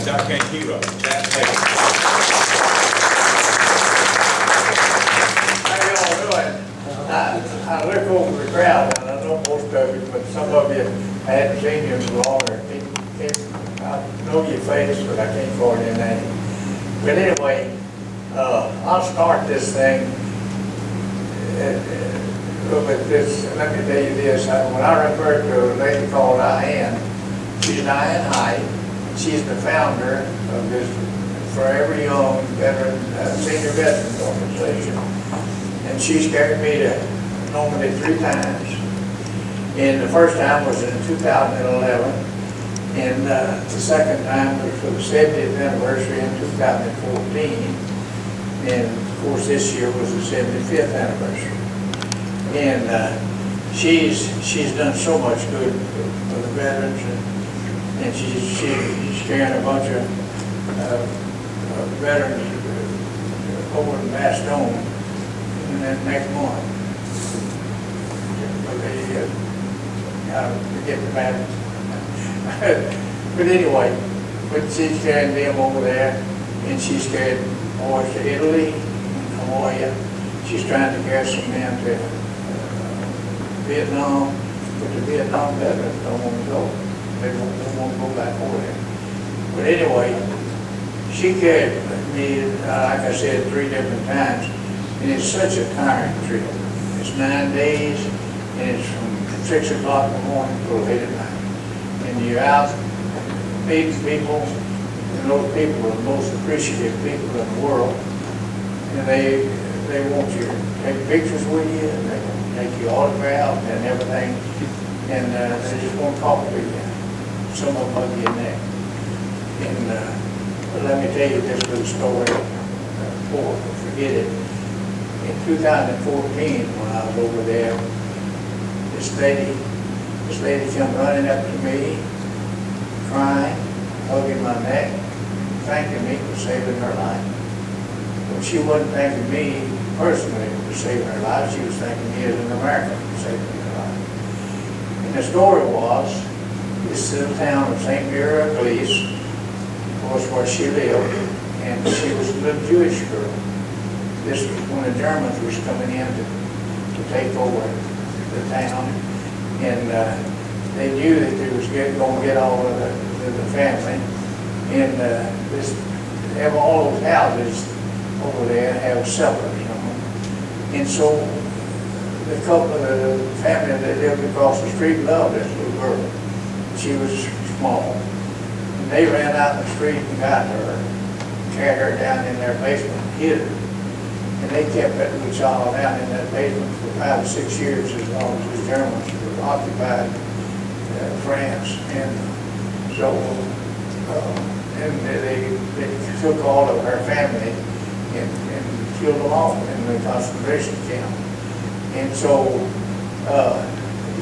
Dr. Hero. How y'all doing? I look over the crowd, and I know most of you, but some of you, I hadn't seen you in longer. I know your face, but I can't call your name. But anyway, I'll start this thing with this. Let me tell you this. When I refer to a lady called Diane, she's Diane Hyde. She's the founder of this Forever Young Veteran, Senior Veterans Organization. And she's carried me to Normandy 3 times. And the first time was in 2011. And the second time was for the 70th anniversary in 2014. And of course this year was the 75th anniversary. And she's done so much good for the veterans, and she's carrying a bunch of veterans over in Bastogne in that next month. But they forget the battles. But anyway, but she's carrying them over there, and she's carried boys to Italy and Hawaii. She's trying to carry some men to Vietnam, but the Vietnam veterans don't want to go. They don't want to go back over there. But anyway, she carried me, like I said, 3 different times, and it's such a tiring trip. It's 9 days, and it's from 6 o'clock in the morning till late at night. And you're out meeting people, and those people are the most appreciative people in the world. And they want you to take pictures with you, and they want to take your autograph and everything. And they just want to talk to you. Some of them hug your neck. And let me tell you this little story before I forget it. In 2014, when I was over there, this lady came running up to me, crying, hugging my neck, thanking me for saving her life. But she wasn't thanking me personally for saving her life. She was thanking me as an American for saving her life. And the story was, this little town of St. Mary of Greece was where she lived, and she was a little Jewish girl. This was when the Germans was coming in to take over the town, and they knew that they was going to get all of the family. And they have all those houses over there have cellars on them. And so the couple of the family that lived across the street loved this little girl. She was small. And they ran out in the street and got her, carried her down in their basement and hid her. And they kept that little child down in that basement for 5 or 6 years as long as the Germans were occupied France. And so and they took all of her family and killed them all in the concentration camp. And so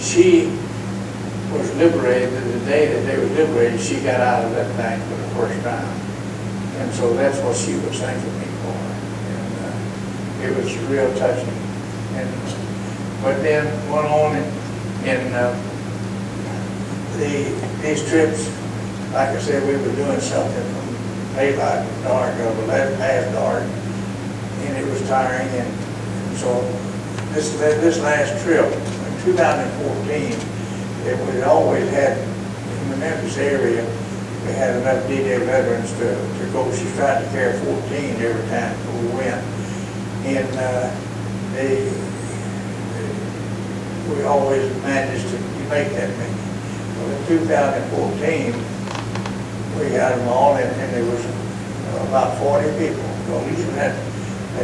she was liberated. The day that they were liberated, she got out of that thing for the first time. And so that's what she was thanking me for. And it was real touching. But then went on and these trips, like I said, we were doing something from daylight to dark, or past dark, and it was tiring. And so this last trip in 2014, we always had, in the Memphis area, we had enough D-Day veterans to go. She tried to carry 14 every time we went. And we always managed to make that many. Well, in 2014, we had them all, and there was about 40 people. So that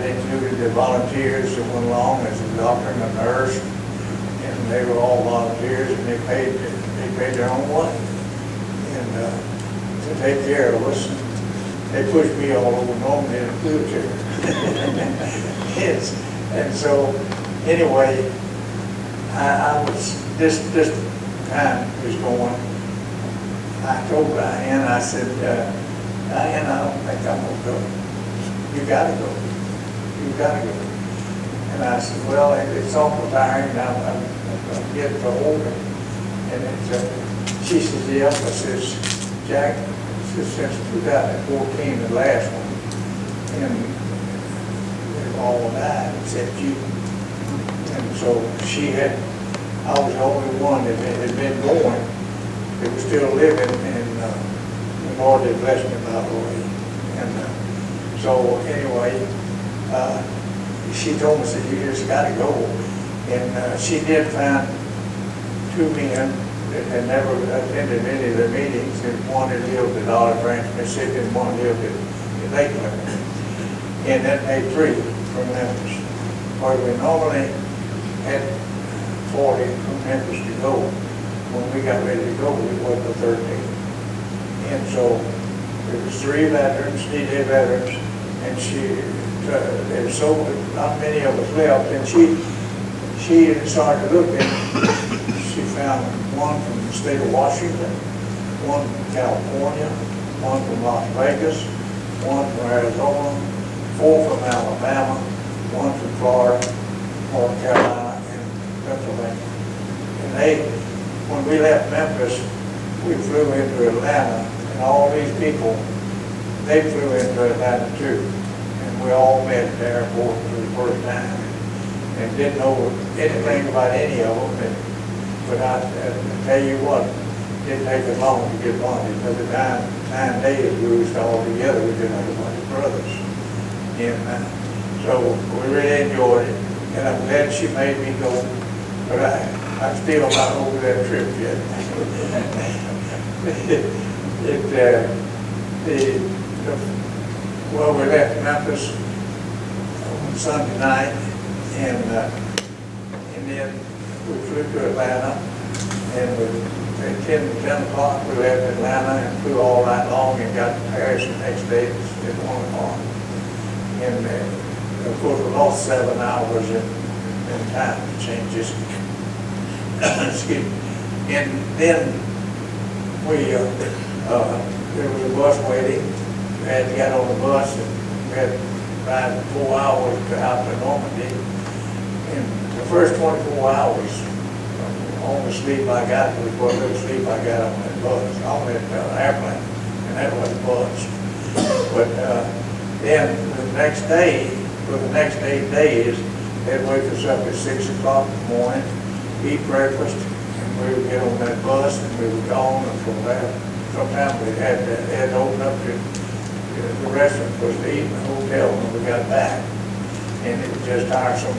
included the volunteers that went along as a doctor and a nurse, and they were all volunteers, and they paid their own way, and to take care of us. They pushed me all over Normandy in a wheelchair. And so anyway, I was this time was going. I told Diane, I said, Diane, I don't think I'm gonna go. You gotta go. You gotta go. And I said, well, it's awful tiring now. I'm getting old. And she says, yeah. I says, Jack, since 2014, the last one, and they've all died except you. And so I was the only one that had been born that was still living, and the Lord had blessed me, by the way. And so anyway, she told me, said, you just got to go. And she did find two men that had never attended any of the meetings, and one had lived at Olive Branch, Mississippi, and one lived in Lakeland. And that made three from Memphis, where we normally had 40 from Memphis to go. When we got ready to go, we went to 13. And so there was three veterans, D-Day veterans, and there's so not many of us left, and she started looking. She found one from the state of Washington, one from California, one from Las Vegas, one from Arizona, 4 from Alabama, one from Florida, North Carolina, and Pennsylvania. And when we left Memphis, we flew into Atlanta, and all these people, they flew into Atlanta too. And we all met at the airport for the first time, and didn't know anything about any of them. But I tell you what, it didn't take us long to get bonded. By the time 9 days we was all together, we did like a bunch of brothers. And so we really enjoyed it, and I'm glad she made me go, but I'm still not over that trip yet. Well, we left Memphis on Sunday night, and then we flew to Atlanta, and at 10 o'clock we left Atlanta and flew all night long and got to Paris the next day at 1 o'clock. And of course we lost 7 hours in time changes. Excuse me. And then there was a bus waiting. We had to get on the bus, and we had to ride 4 hours out to Normandy. And the first 24 hours, only sleep I got was what little sleep I got on that bus, on that airplane, and that was a bus. But then the next day, for the next 8 days, they'd wake us up at 6 o'clock in the morning, eat breakfast, and we would get on that bus, and we were gone. And from there, sometimes we had to open up the restaurant was to eat in the hotel when we got back, and it was just tiresome.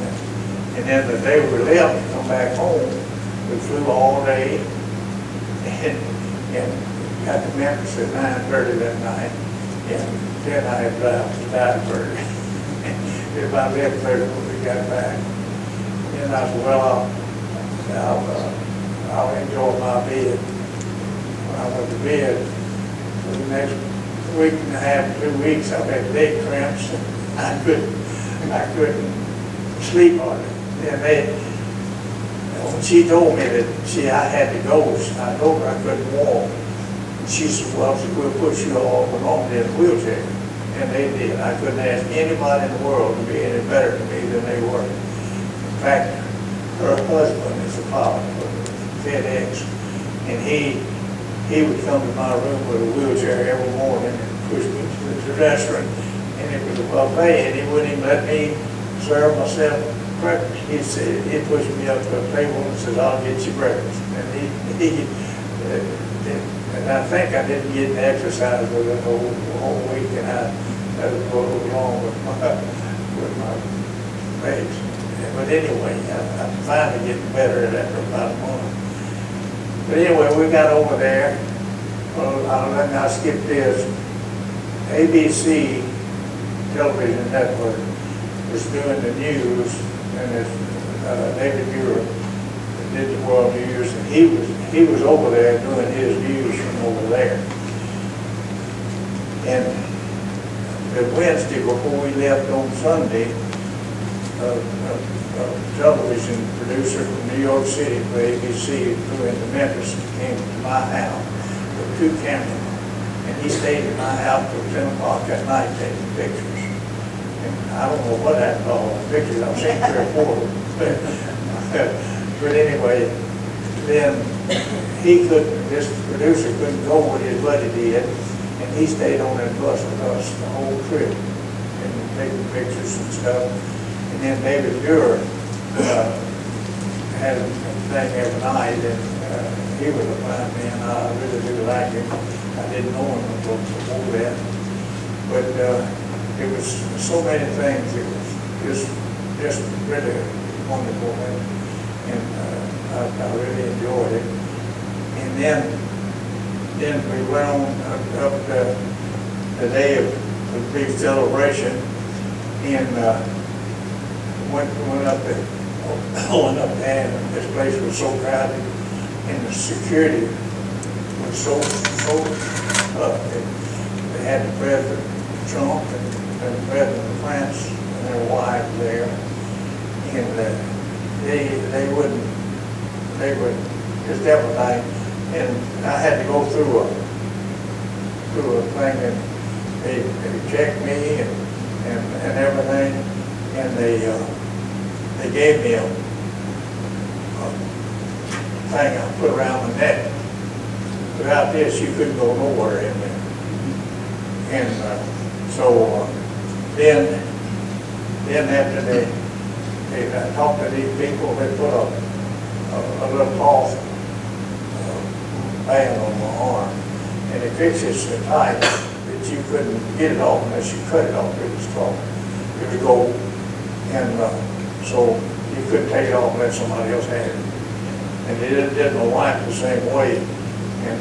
And then the day we left to come back home, we flew all day, and got to Memphis at 9:30 that night, and then I had drive to Claiborne. It about 11:30 when we got back. And I said, well, I'll enjoy my bed. When I went to bed, for the next week and a half, 2 weeks, I've had leg cramps, and I couldn't sleep on it. And when she told me that I had to go, I told her I couldn't walk. She said, well, we'll put you all along in a wheelchair. And they did. I couldn't ask anybody in the world to be any better to me than they were. In fact, her husband is a pilot for FedEx, and he would come to my room with a wheelchair every morning and push me to the restaurant, and it was a buffet, and he wouldn't even let me serve myself breakfast. He said, he'd push me up to a table and said, I'll get you breakfast. And I think I didn't get any exercise for the whole week, and I had to go along with my legs. But anyway, I'm finally getting better after about a month. But anyway, we got over there. Well, I'll skip this. ABC television network was doing the news, and David Muir did the world news, and he was over there doing his news from over there. And the Wednesday before we left on Sunday, a television producer from New York City for ABC flew into Memphis and came to my house with 2 cameras. And he stayed at my house till 10 o'clock at night taking pictures. And I don't know what happened to all the pictures. I've seen 3 or 4 of them. But anyway, then this producer couldn't go with his buddy did. And he stayed on that bus with us the whole trip, and taking pictures and stuff. And then David Buer had a thing every night, and he was a fine man. I really do like him. I didn't know him until before that. But it was so many things. It was just really wonderful, and I really enjoyed it. And then we went on up the day of the big celebration, and went up there. Went up there, and this place was so crowded, and the security was so tough. They had the President Trump and the President of France and their wives there, and they would just everything. And I had to go through a thing, and they checked me and everything, and they gave me a thing I put around my neck. Without this, you couldn't go nowhere in there. And so then after they talked to these people, they put a little cloth band on my arm, and they fixed it so tight that you couldn't get it off unless you cut it off. It was strong. It would go, and so you couldn't take it off unless somebody else had it. And they did my wife the same way, and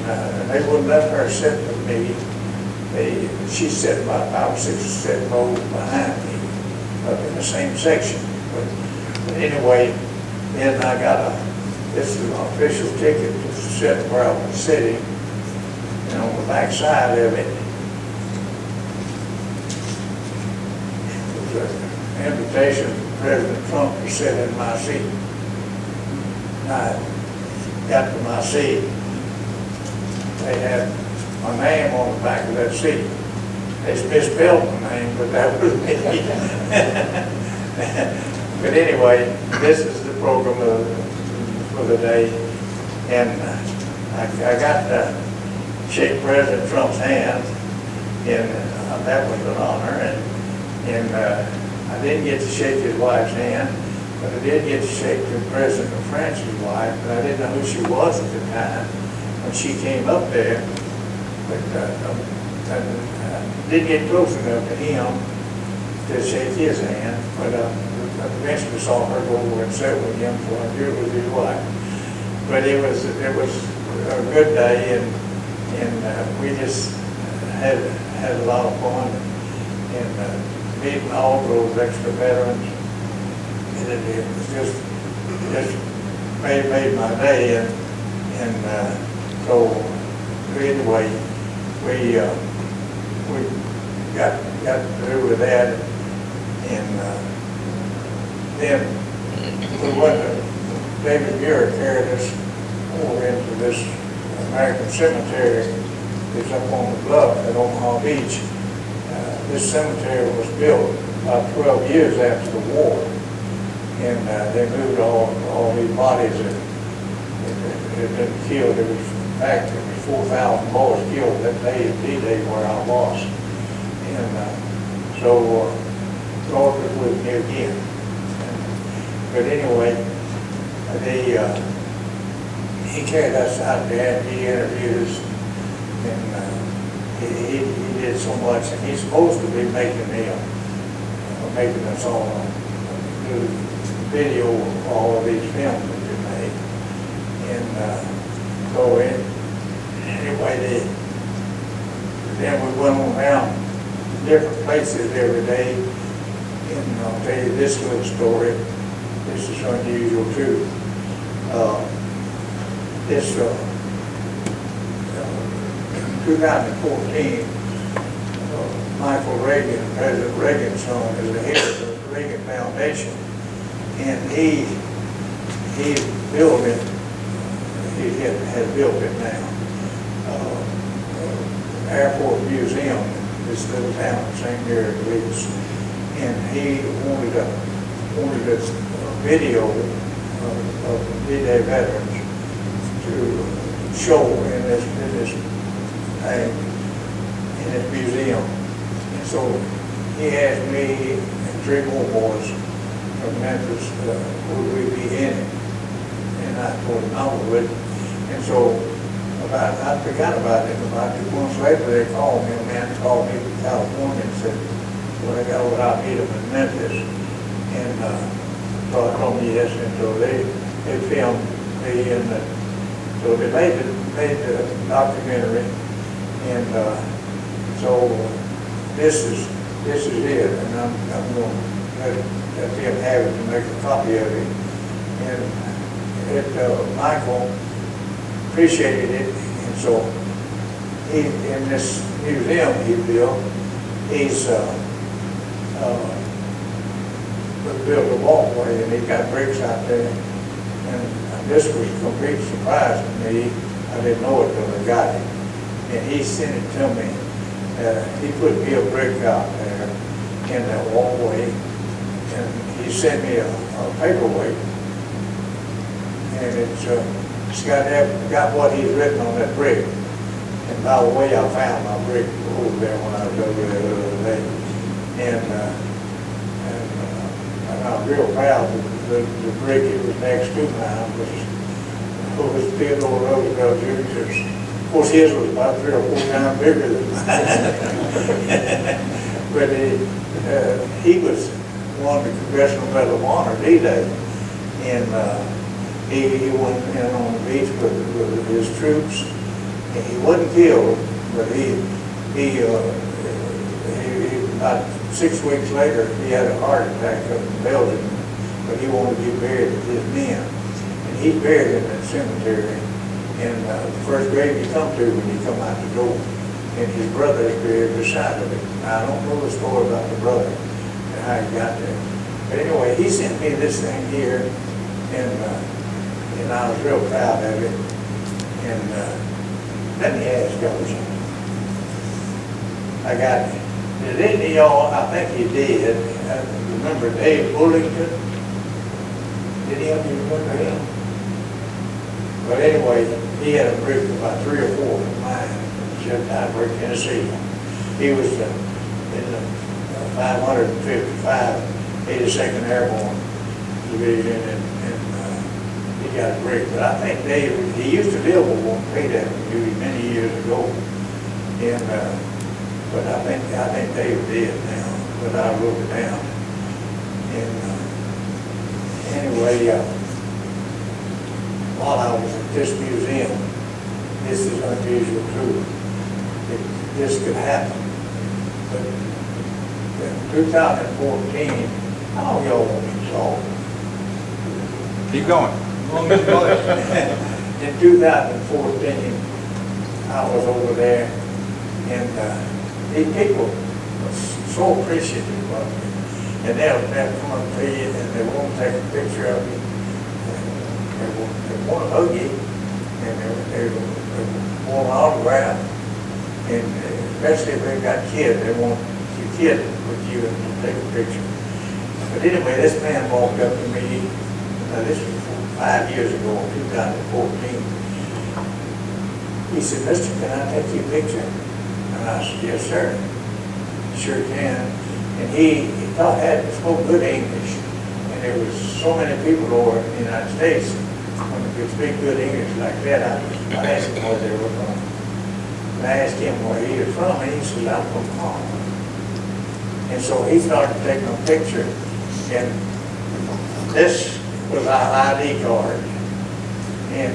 they wouldn't let her sit with me. She sat about 5 or 6 or 7 rows behind me, up in the same section. But anyway, then I got this is an official ticket to sit where I was sitting, and on the back side of it was an invitation from President Trump to sit in my seat. I got to my seat. They had my name on the back of that seat. They misspelled my name, but that was me. But anyway, this is the program for the day, and I got to shake President Trump's hand, and that was an honor. And I didn't get to shake his wife's hand, but I did get to shake the President of France's wife, but I didn't know who she was at the time when she came up there. But I didn't get close enough to him to shake his hand, but I eventually saw her go over and sit with him, so I knew it was his wife. But it was a good day, and we just had a lot of fun, and meeting all those extra veterans. It was just made my day, and so anyway, we got through with that, and then we went to David Buer carried us over into this American cemetery that's up on the bluff at Omaha Beach. This cemetery was built about 12 years after the war, and they moved all these bodies that had been killed. It was, in fact, there was 4,000 boys killed that day at D-Day where I was. And so George was with me again. But anyway, he carried us out there, and he interviewed us, and he did so much. And he's supposed to be making us all do video of all of these films that we made. And so anyway, then we went on down different places every day. And I'll tell you this little story. This is unusual too. This 2014, Michael Reagan, President Reagan's son, is the head of the Reagan Foundation, and he built it. He has built it now. Airport Museum, this little town in St. Mary, I believe, and he wanted a video of D-Day veterans to show in this thing. this museum. And so he asked me and 3 more boys from Memphis, would we be in it? And I told him I would. And so I forgot about it. About 2 months later, they called me. A man called me from California and said, well, I got what I meet him in Memphis. And so I told me yes. And so they filmed me. And so they made the documentary. And so this is it. And I'm going to let them have it to make a copy of it. And Michael appreciated it, and so he, in this museum he built, he's built a walkway, and he got bricks out there, and this was a complete surprise to me. I didn't know it till I got it, and he sent it to me. He put me a brick out there in that walkway, and he sent me a paperweight, and it's got what he's written on that brick. And by the way, I found my brick over there when I was over there the other day. And I'm real proud that the brick it was next to mine was Theodore Roosevelt Jr.'s. Of course, his was about 3 or 4 times bigger than mine. But he was won the Congressional Medal of Honor D-Day. And he went in on the beach with his troops. And he wasn't killed, but he about 6 weeks later, he had a heart attack up in Belgium, but he wanted to be buried with his men. And he's buried in that cemetery. And the first grave you come to when you come out the door. And his brother is buried beside of it. Now, I don't know the story about the brother and how he got there. But anyway, he sent me this thing here, and I was real proud of it. And let me ask y'all something. I got, did any of y'all, I think you did, remember Dave Bullington? Did any of you remember him? But anyway, he had a brick about 3 or 4 of mine in Tyburg, Tennessee. He was in the 555 82nd Airborne Division, and he got a brick. But I think Dave, he used to live over on Pate Avenue many years ago, and but I think Dave did now, but I wrote it down. And anyway, while I was at this museum, this is unusual too. This could happen. But in 2014, how long y'all want me to talk? Keep going. In 2014, I was over there, and these people were so appreciative of me. And they'll come up to you, and they won't take a picture of you. They want to hug you, and they want an autograph. And especially if they've got kids, they want your kid with you and to take a picture. But anyway, this man walked up to me. This was 5 years ago, in 2014. He said, "Mister, can I take you a picture?" And I said, "Yes, sir." Sure can. And he spoke good English. And there was so many people over in the United States, when they could speak good English like that, I asked him where they were from. And I asked him where he was from, and he said, "I'm from Holland." And so he started taking a picture, and this was our ID card. And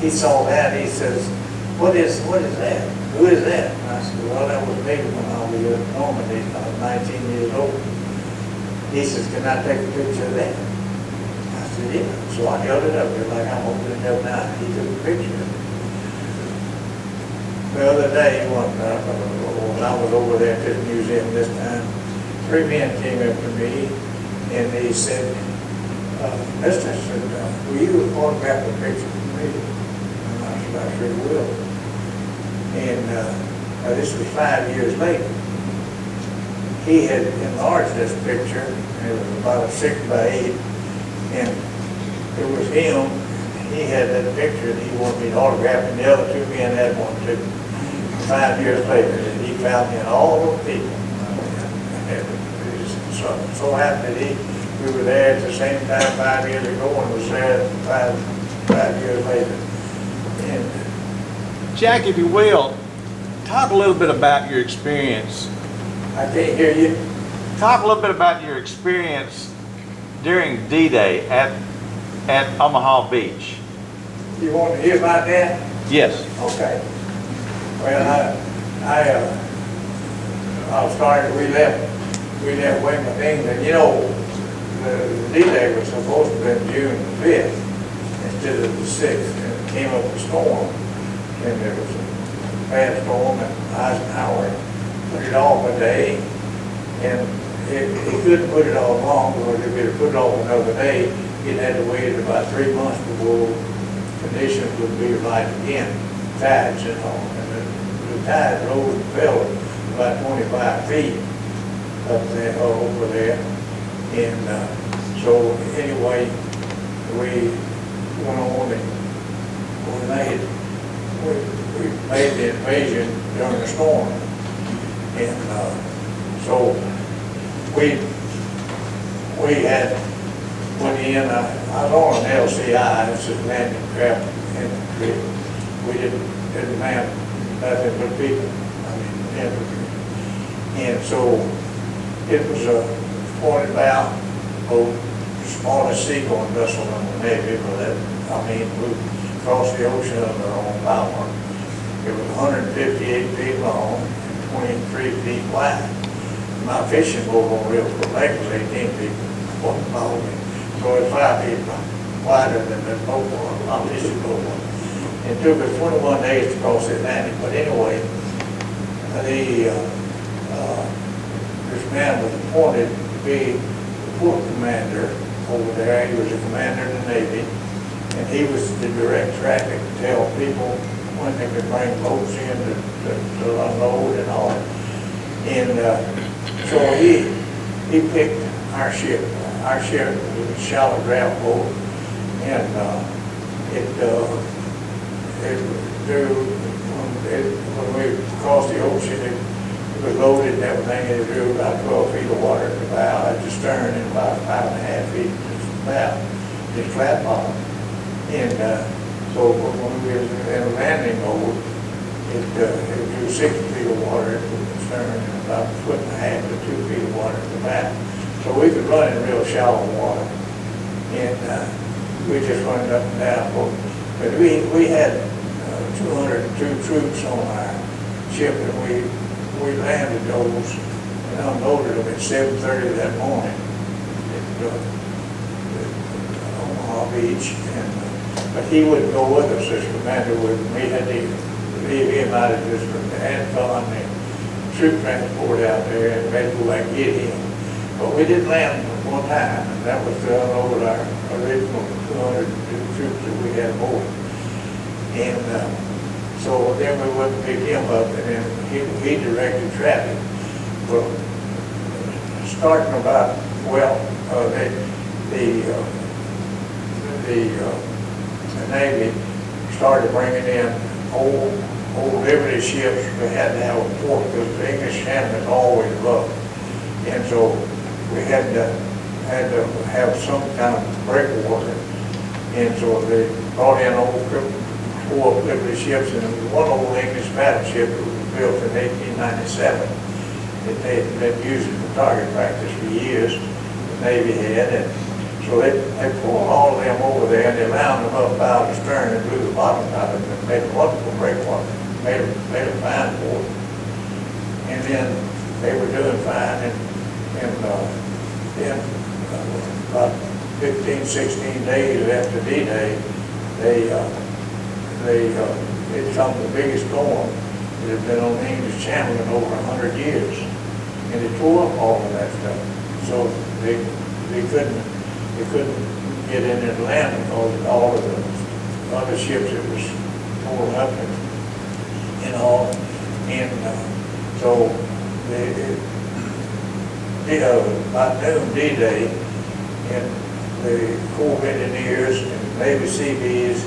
he saw that, and he says, what is that? Who is that? And I said, "Well, that was me when I was in Normandy. I was 19 years old." He says, "Can I take a picture of that?" I said, "Yeah." So I held it up there like I'm holding it up now. He took a picture of it. The other day, when I was over there at this museum this time, 3 men came up to me, and they said, "Mister," said, "will you photograph a picture of me?" And I said, "I sure will." And this was 5 years later. He had enlarged this picture, and it was about a 6 by 8, and it was him. He had that picture, and he wanted me to autograph it, and the other 2 men had one too. 5 years later, and he found in all those people. And so happened that we were there at the same time 5 years ago and was there five years later. And Jack, if you will, talk a little bit about your experience. I can't hear you. Talk a little bit about your experience during D-Day at Omaha Beach. You want to hear about that? Yes. Okay. Well, I started, we left Weymouth, England. You know, the D-Day was supposed to have been June the 5th instead of the 6th, and it came up a storm, and there was a bad storm, and Eisenhower put it off a day, and he couldn't put it off long, because if he'd put it off another day, he'd had to wait about 3 months before conditions would be right again, tides and all. And the tide rose and fell about 25 feet up there, over there. And so anyway, we went on and we made the invasion during the storm. And so we had went in, I was on an LCI, it's a landing craft infantry. We didn't have nothing but people, I mean, infantry. And so it was pointed out, both smallest seagoing vessel in the Navy, but that, I mean, we crossed the ocean on their own power. It was 158 feet long and 23 feet wide. My fishing boat on Real Lake was 18 feet long. So it's 5 feet wider than the boat was, my fishing boat was. It took us 21 days to cross the Atlantic, but anyway, this man was appointed to be the port commander over there. He was a commander in the Navy, and he was to direct traffic, to tell people when they could bring boats in to unload and all. And so he picked our ship. Our ship was a shallow draft boat, and when we crossed the ocean, it was loaded and everything, and it drew about 12 feet of water at the bow, at the stern, and about 5.5 feet just about, just flat bottom. And so when we were in a landing mode, it drew 60 feet of water at the stern and about 1.5 to 2 feet of water at the back. So we could run in real shallow water, and we just running up and down. But we had 202 troops on our ship, and we landed those and unloaded them at 7:30 that morning at Omaha Beach. But he wouldn't go with us as commander. We had to leave him out of this Anton, the troop transport out there, and had to go back and get him. But we did land one time, and that was to unload our original 202 troops that we had aboard. And so then we went and picked him up, and then he directed traffic. Well, starting about, the Navy started bringing in old Liberty ships. We had to have a port because the English Channel is always rough. And so we had to have some kind of breakwater. And so they brought in four Liberty ships, and one old English battleship that was built in 1897 that they had been using for target practice for years, the Navy had. And so they pulled all of them over there, and they wound them up out of the stern and blew the bottom out of them and made a wonderful breakwater, made a fine port. And then they were doing fine, and then about 15, 16 days after D-Day, they did some of the biggest storm that had been on the English Channel in over 100 years. And they tore up all of that stuff. So they couldn't get in there to land because all of the other ships that was torn up and all. And so about noon D-Day, and the Corps engineers and Navy Seabees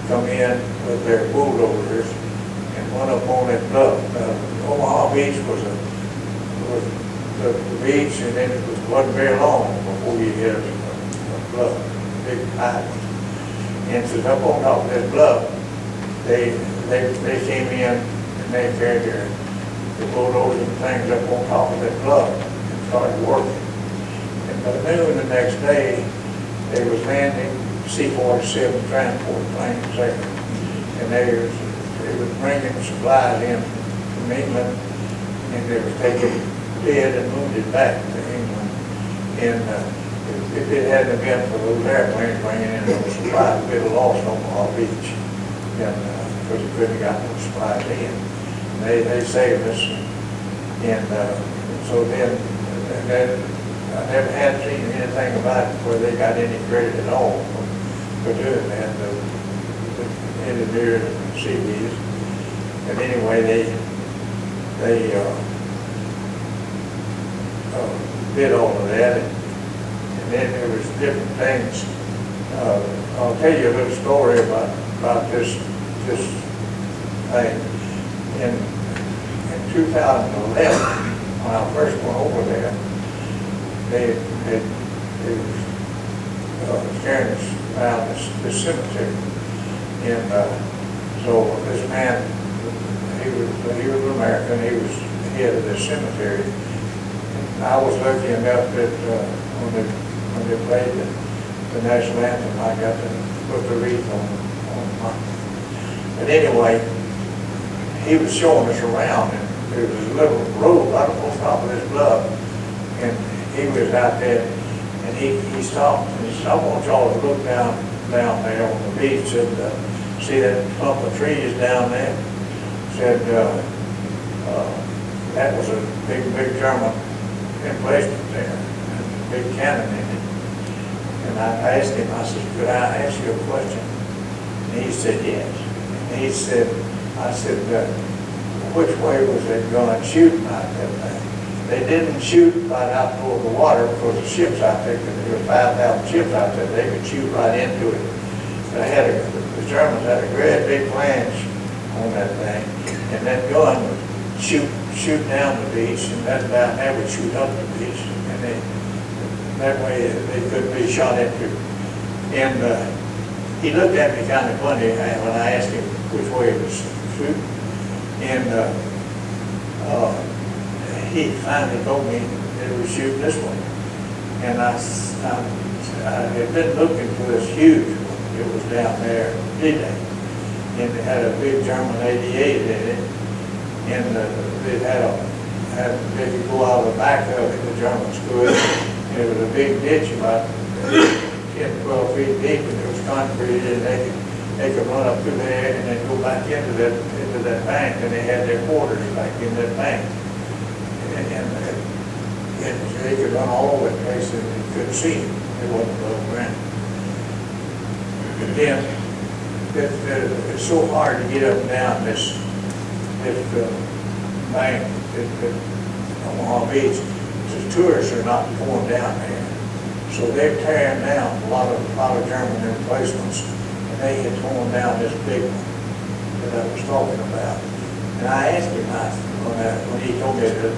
come in with their bulldozers, and went up on that bluff. Omaha Beach was the beach, and then it wasn't very long before you hit a bluff, big island. And so up on top of that bluff, they came in and they carried the bulldozers and things up on top of that bluff and started working. And by noon the next day, they was landing C-47 transport planes there. And they was bringing supplies in from England, and they were taking dead and wounded back to England. And if it hadn't been for those airplanes bringing in those supplies, we'd have lost Omaha Beach. And because we couldn't have got those supplies in. And they saved us. And so then I never had seen anything about it where they got any credit at all for doing that. The engineers and CVs. And anyway, they did all of that. And then there was different things. I'll tell you a little story about this thing. In 2011, when I first went over there, they was carrying us around this cemetery. And so this man, he was American, he was head of this cemetery. And I was lucky enough that when they played the national anthem, I got to put the wreath on mine. But anyway, he was showing us around, and there was a little road right on top of this bluff, and he was out there, and he stopped, and he said, I want y'all to look down there on the beach, and see that clump of trees down there. Said that was a big German emplacement there, a big cannon in it. And I asked him, I said, could I ask you a question? And he said, yes. And he said, I said, which way was that gun shooting out there? They didn't shoot right out toward the water because the ships out there, because there were 5,000 ships out there, they could shoot right into it. But the Germans had a great big flange on that thing, and that gun would shoot down the beach, and that down there would shoot up the beach, and that way they couldn't be shot into. And he looked at me kind of funny when I asked him which way it was shooting, and he finally told me that it was shooting this way. And I had been looking for this huge one. It was down there D-Day. And it had a big German 88 in it. And it they could go out of the back of it, the Germans could. And it was a big ditch about 10, 12 feet deep, and it was concrete, and they could run up through there and then go back into that bank, and they had their quarters back in that bank. And they could run all over the place and you couldn't see them. They wasn't above ground. But then, it's so hard to get up and down this bank at Omaha Beach. The tourists are not going down there. So they're tearing down a lot of German emplacements, and they had torn down this big one that I was talking about. And I asked him when he told me that the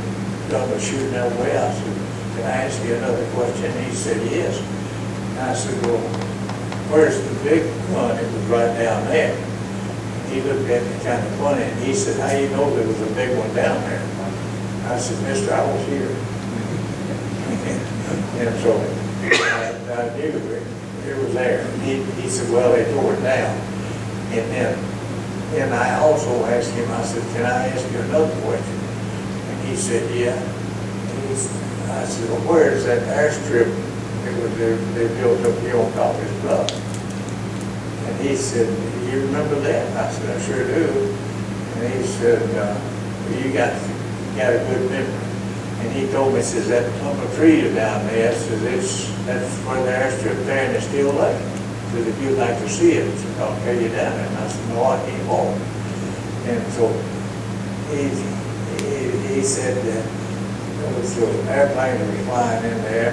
gun was shooting that way, I said, can I ask you another question? And he said, yes. And I said, well, where's the big gun? It was right down there. And he looked at me kind of funny, and he said, how do you know there was a big one down there? I said, mister, I was here. And so I knew it was there. And he said, well, they tore it down. And then I also asked him, I said, can I ask you another question? And he said, yeah. And I said, well, where is that airstrip they built up here on top of this bluff? And he said, you remember that? And I said, I sure do. And he said, you got a good memory. And he told me, he says, that clump of trees down there, says, that's where the airstrip there, and it's still there. He said, if you'd like to see it, said, I'll carry you down there. And I said, no, I can't walk. And so he said that there was an airplane that was flying in there.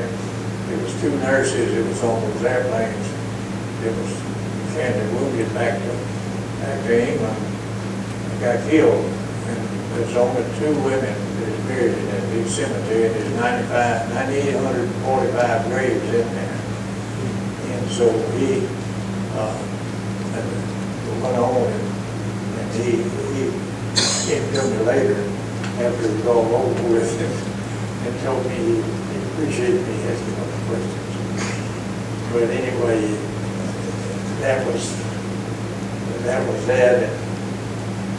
There was 2 nurses that was on those airplanes that was carrying wounded back to England. got killed. And there's only 2 women that is buried in that big cemetery, and there's 9,845 graves in there. And so he went on and he came to me later after it was all over with and told me he appreciated me asking those questions. But anyway, that was that. And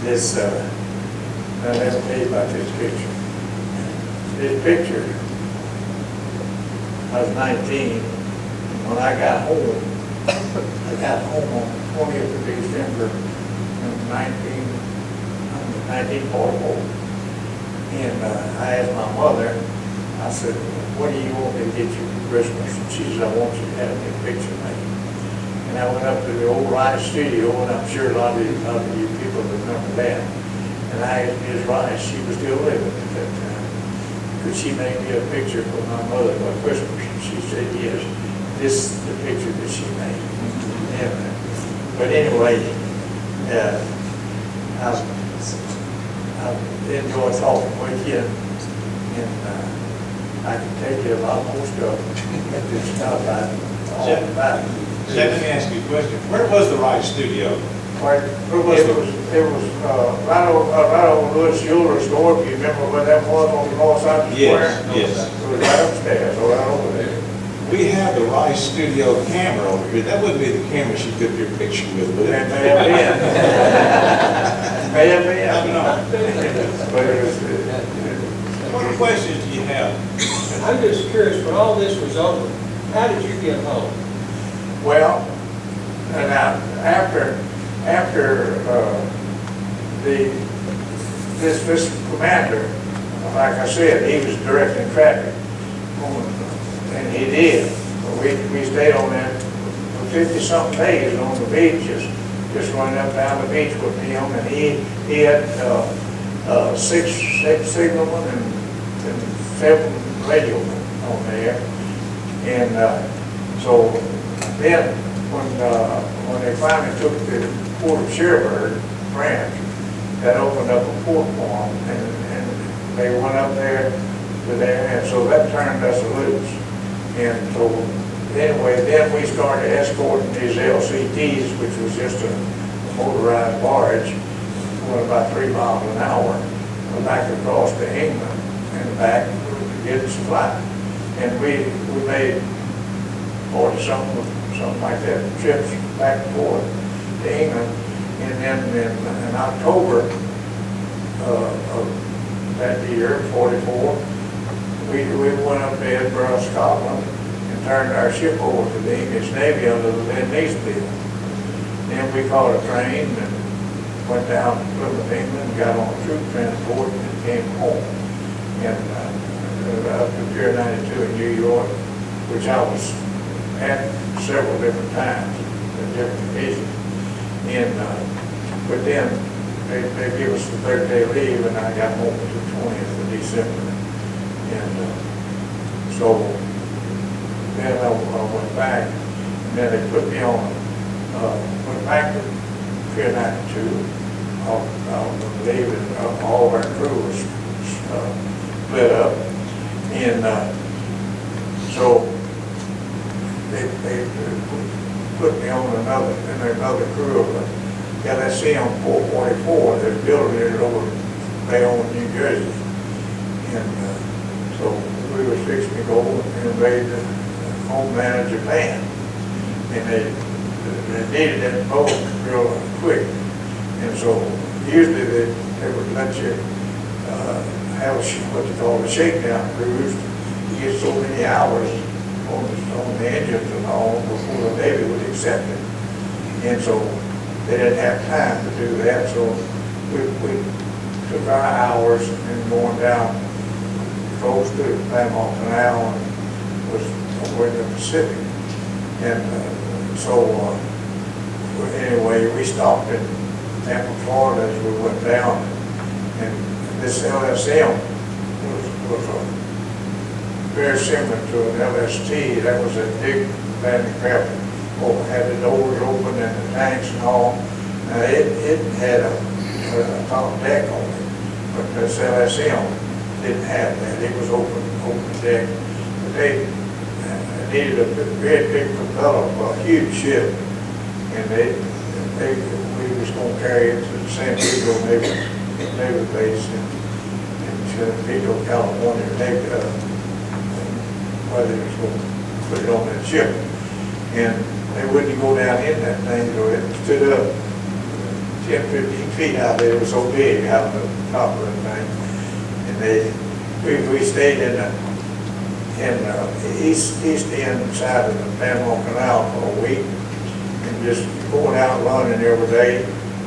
this, I'll never tell you about this picture. This picture, I was 19. When I got home on the 20th of December of 1944. And I asked my mother, I said, what do you want me to get you for Christmas? And she said, I want you to have me a picture made. And I went up to the old Rice studio, and I'm sure a lot of you people remember that. And I asked Ms. Rice, she was still living at that time, could she make me a picture for my mother for Christmas? And she said, yes, this is the picture that she made. And, but anyway, I've enjoyed talking with you, and I can tell you a lot more stuff at this time about all about it. Let me ask you a question. Where was the Rice studio? It was right over Louis Jewelry Store. If you remember where that was on the north side of the square? Yes. It was right upstairs, or right over there. We have the Rice studio camera over here. That wouldn't be the camera she took your picture with, would it? It may have been. May have been. I don't know. But it was, What questions do you have? I'm just curious, when all this was over, how did you get home? well, and after this commander, like I said, he was directing traffic, and he did. We stayed on that for 50-something days on the beach, just running up down the beach with him, and he had six signalmen and 7 radiomen on there, and so then when they finally took the port of Cherbourg, France, that opened up a port for them, and they went up there to there, and so that turned us loose. And so anyway, then we started escorting these LCTs, which was just a motorized barge, going about 3 miles an hour, back across to England and back to get supply. And we made 40-something like that trips back and forth to England. And then in October of that year, 44, we went up to Edinburgh, Scotland, and turned our ship over to the English Navy under the Lend-Lease bill. Then we caught a train and went down to Plymouth, England, got on a troop transport, and came home. And up to Pier 92 in New York, which I was at several different times, at different occasions. And but then they gave us the 3rd-day leave, and I got home the 20th of December. And so then I went back, and then they put me on, went back to Pier 92, on leave, and all of our crew was split up. And so they put me on another crew of LSM 444. They're building it over Bayonne, New Jersey. And so we were fixing to go and invade the homeland of Japan. And they needed that boat real quick. And so usually they would let you have what they call a shakedown cruise. You get so many hours on the engines and all before the Navy would accept it. And so they didn't have time to do that, so we took our hours and going down close to the Panama Canal and was over in the Pacific. And so anyway, we stopped in Tampa, Florida as we went down, and this LSM was very similar to an LST. That was a big landing craft. Had the doors open and the tanks and all. It had a top deck on it. But this LSM didn't have that. It was open deck. But they needed a very big propeller for a huge ship. And we was gonna carry it to the San Diego Naval Base in San Diego, California. Whether it was gonna put it on that ship. And they wouldn't go down in that thing, so it stood up 10, 15 feet out there. It was so big out on the top of the thing. And we stayed in the east end side of the Panama Canal for a week, and just going out running every day.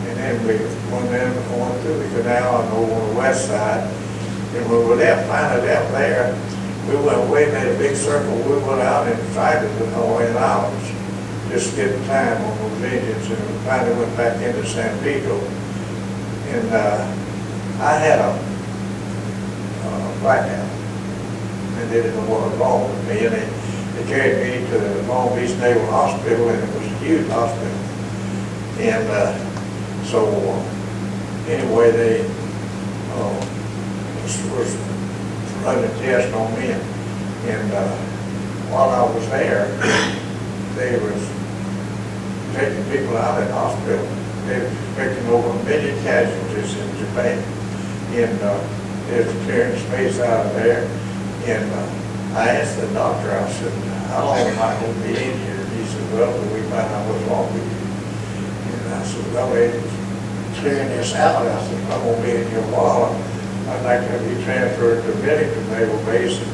And then we went in going through the canal and over on the west side. And when we finally left there, we went away, made a big circle. We went out and tried to do Hawaiian Islands, just get time on those engines, and we finally went back into San Pedro. And I had a blackout, and they didn't know what was wrong with me. And they carried me to the Long Beach Naval Hospital, and it was a huge hospital. And so anyway, they was running tests on me, and while I was there, they was taking people out of the hospital. They were expecting over 1 million casualties in Japan, and there's a clearing space out of there. And I asked the doctor, I said, how long am I going to be in here? And he said, well, we find out what's wrong with you. And I said, well, they're clearing this out. I said, I'm going to be in here a while. I'd like to be transferred to Bennington Naval Base. And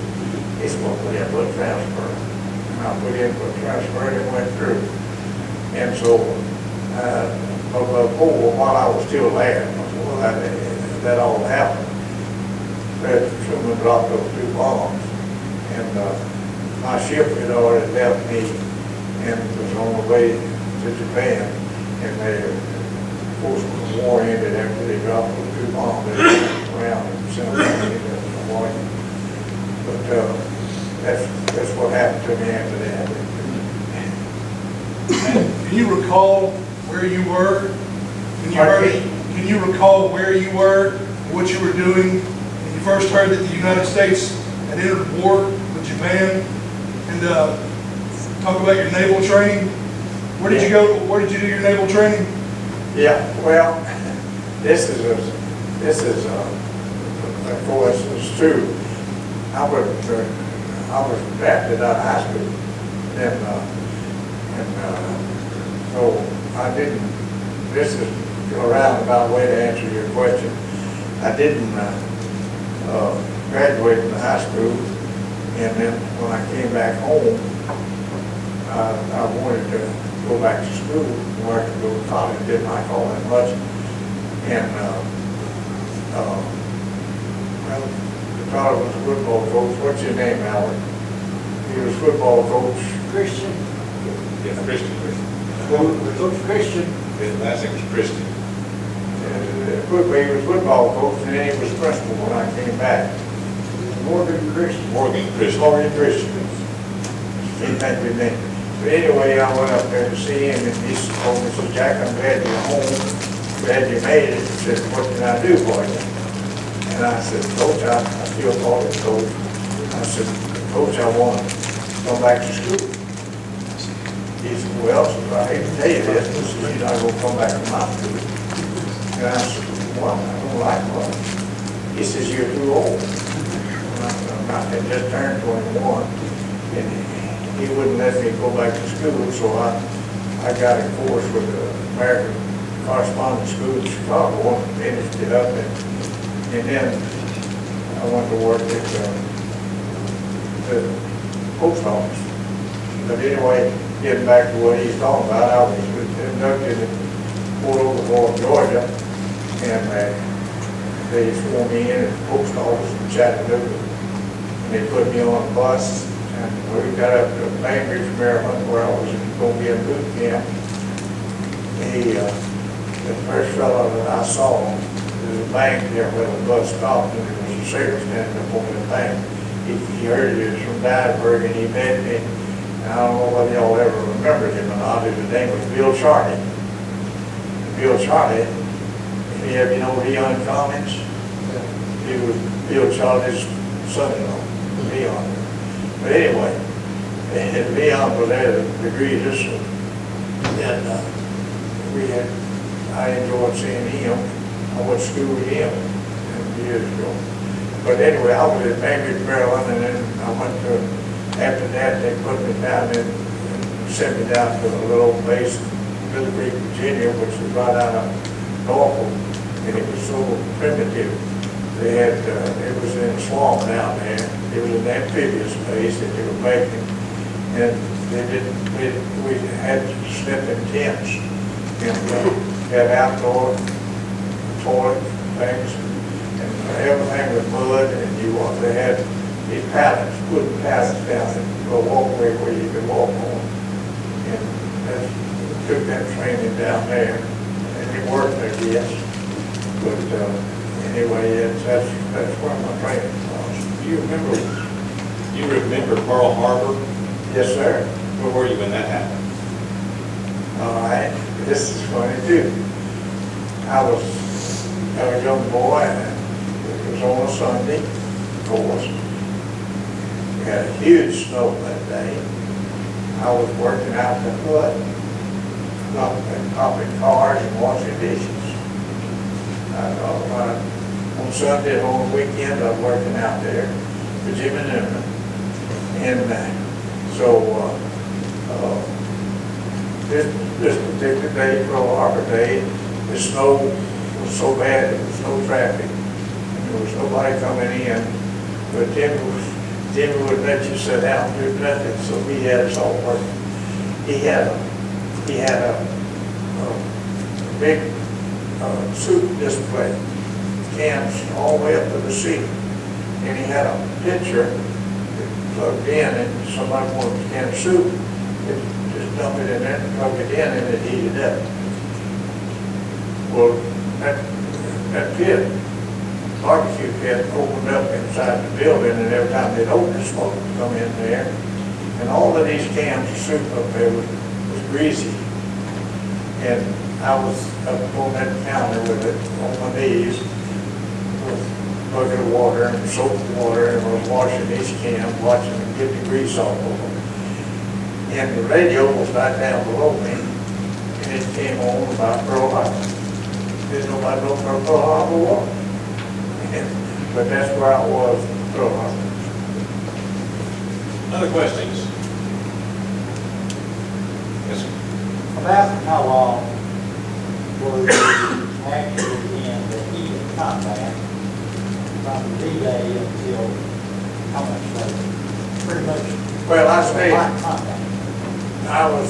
he's going to put in for a transfer. And I put in for a transfer, and it went through. And so, while I was still there, before that all happened, President Truman dropped those 2 bombs. And my ship had already left me and was on the way to Japan. And of course, the war ended after they dropped those 2 bombs. They went around and sent them into Hawaii. But that's what happened to me after that. Can you recall where you were? Can you recall where you were, what you were doing when you first heard that the United States had entered war with Japan? And talk about your naval training. Where did you go? Where did you do your naval training? Yeah, well, this is of course, it's true. I was drafted out of high school, and so I didn't. This is a roundabout way to answer your question. I didn't graduate from high school, and then when I came back home, I wanted to go back to school where I could go to college. Didn't like all that much, and well, the father was a football coach. What's your name, Alan? He was football coach. Christian. Yeah, Christian. Coach Christian. His last name was Christian. He was football coach, and then he was principal when I came back. Morgan Christian. Morgan Christian. Morgan Christian. He thanked me then. But anyway, I went up there to see him, and he told me, said, Jack, I'm glad you're home. Glad you made it. He said, what can I do for you? And I said, Coach, I still call it Coach. I said, Coach, I want to come back to school. He said, well, I hate to tell you this, but you're not going to come back to my school. And I said, well, I don't like what. He says, you're too old. I had just turned 21, and he wouldn't let me go back to school, so I got a course with the American Correspondence School in Chicago and finished it up, and then I went to work at the post office. But anyway, getting back to what he's talking about, I was inducted in Fort Oglethorpe, Georgia, and they swore me in at the post office in Chattanooga. And they put me on a bus, and we got up to Bainbridge, Maryland, where I was going to be in boot camp. The first fellow that I saw, there was a bank there where the bus stopped, and there was a sailor standing up on the bank. He heard it was from Dyersburg, and he met me. And I don't know whether y'all ever remembered him or not. His name was Bill Charlie. Bill Charlie, Yeah, you know Leon Cummings? He was Bill Charlie's son-in-law, Leon. But anyway, and Leon was there to agree this, and I enjoyed seeing him. I went to school with him years ago. But anyway, I was in Bainbridge, Maryland, and then I went to, after that, they put me down and sent me down to a little place in Middle Creek, Virginia, which was right out of Norfolk, and it was so primitive. They had, it was in a swamp down there. It was an amphibious base that they were making, and we had to sleep in tents, and had outdoor toilet things, and everything was mud, and they had these pallets, wooden pallets down in a walkway where you could walk on, and took that training down there, and it worked, I guess. But anyway, that's where my training was. Do you remember Pearl Harbor? Yes, sir. Where were you when that happened? All right, this is funny too. I was a young boy, and it was on a Sunday, of course. We had a huge snow that day. I was working out the hut, popping cars and washing dishes. On Sunday and on the weekend, I was working out there for Jim and Emma. And so this particular day, Pearl Harbor Day, the snow was so bad, there was no traffic, and there was nobody coming in. But Jimmy wouldn't let you sit down and do nothing, so he had us all working. He had a big soup display, cans all the way up to the ceiling, and he had a pitcher that plugged in, and somebody wanted a can of soup, just dump it in there and plug it in, and it heated up. Well, that pit, barbecue pit, opened up inside the building, and every time they'd open it, smoke would come in there, and all of these cans of soup up there was greasy. And I was up on that counter with it on my knees, with a bucket of water and soap water, and I was washing these cans, watching them get the grease off of them. And the radio was right down below me, and it came on about Pearl Harbor. Didn't nobody know where Pearl Harbor was. But that's where I was, Pearl Harbor. Other questions? Yes, sir. About how long were you actually in the heat of combat from D-Day until how much later? Pretty much. Well, I stayed, light combat. I was,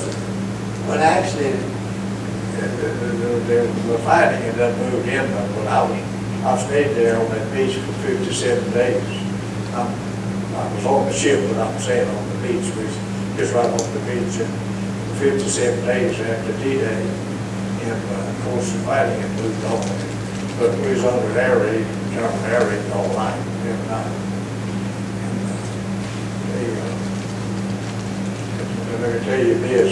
when actually the fighting had done moved in, but I stayed there on that beach for 57 days. I was on the ship, but I'm saying on the beach, which is right on the beach, and 57 days after D-Day, and of course the fighting had moved on. But we was under air raid, German air raid all night, every night. And let me tell you this,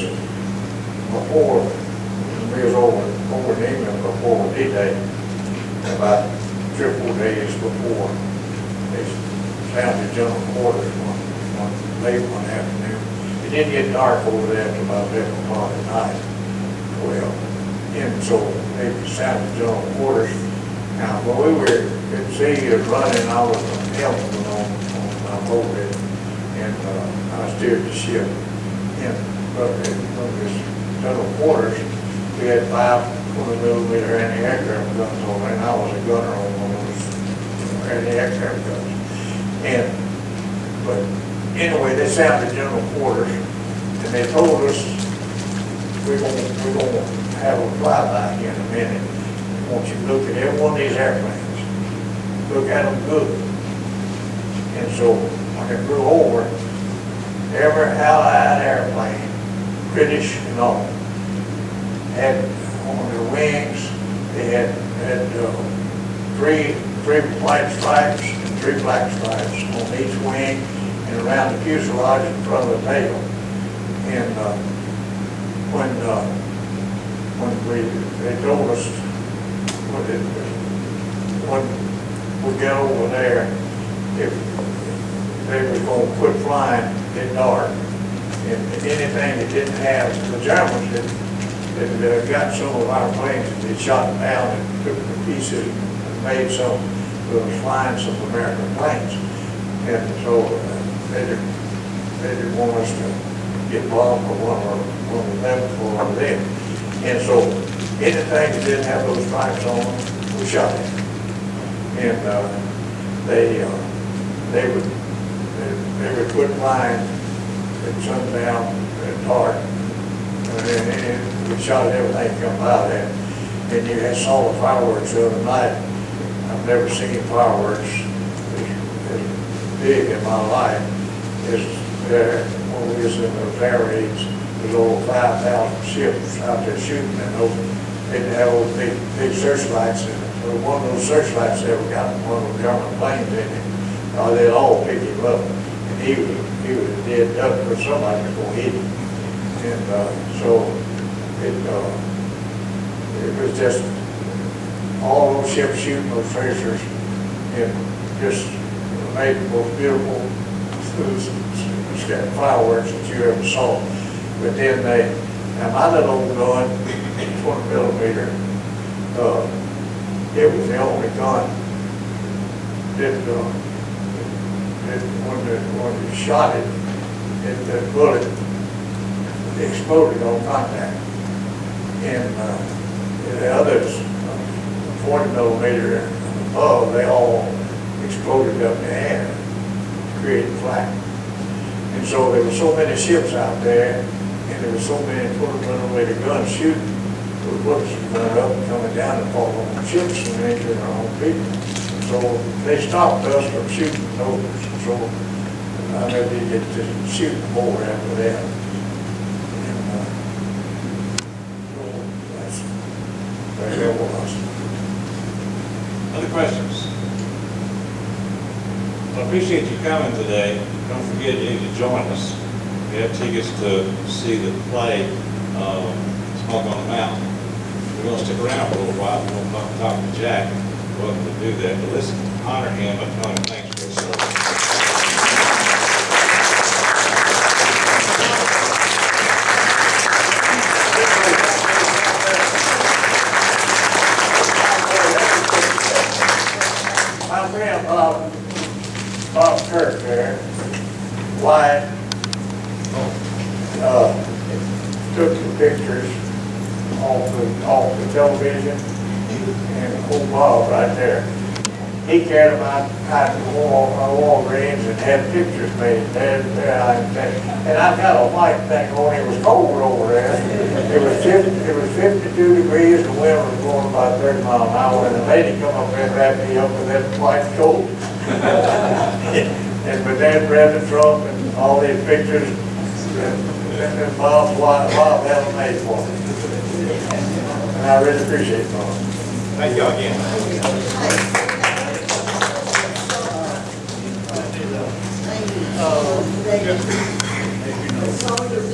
before, we was over in England before D-Day, about 3 or 4 days before, they sounded general quarters one late one afternoon. It didn't get dark over there until about 11 o'clock at night. Well, and so they sounded general quarters. Now, when we were at sea running, I was a helmsman on over it, and I steered the ship. And this general quarters, we had 5 20mm anti-aircraft guns on there, and I was a gunner on one of those anti-aircraft guns. But anyway, they sounded general quarters, and they told us we're gonna have a flyby here in a minute. I want you to look at every one of these airplanes. Look at them good. And so when it grew over, every Allied airplane, British and all, had on their wings, they had 3 white stripes and 3 black stripes on each wing and around the fuselage in front of the tail. And when they told us when we got over there, if they were gonna quit flying at dark, and anything that didn't have, the Germans that got some of our planes, they shot them down and took the pieces and made some, that was flying some American planes. And so they didn't want us to get bombed for one of them for one of them. And so anything that didn't have those stripes on them, we shot at. And they would quit flying at sundown, at dark, and we shot at everything come by that. And you had saw the fireworks the other night. I've never seen fireworks as big in my life as when we was in those air raids. There's over 5,000 ships out there shooting, and those they didn't have those big searchlights in it. So one of those searchlights ever got one of those German planes in it. They'd all pick him up, and he was a dead duck, but somebody was going to hit him. And so it was just all those ships shooting those tracers, and just made the most beautiful fireworks that you ever saw. But then now my little old gun, 20 millimeter, it was the only gun that when you shot it, the bullet exploded on contact. And the others, 40 millimeter and above, they all exploded up in the air, creating flak. And so there were so many ships out there, and there were so many 20 millimeter guns shooting. Those bullets were going up and coming down and falling on the ships and injuring our own people. So they stopped us from shooting those. So I know they get to shoot more after that. And so that's where it was. Other questions? I appreciate you coming today. Don't forget you need to join us. We have tickets to see the play, Smoke on the Mountain. We're going to stick around for a little while. We're going to talk to Jack. We're welcome to do that. But let's honor him by telling him thanks for his service. My friend Bob Kirk there, Wyatt, took the pictures off the television, and old Bob right there. He cared about hiding Walgreens and had pictures made there. And I've got a white thing on. It was cold over there. It was 52 degrees. The wind was blowing about 30 miles an hour. And the lady come up there and wrapped me up with that white coat. And with that President Trump and all these pictures, and Bob had them made for me. And I really appreciate it, Bob. Thank you again. Thank you.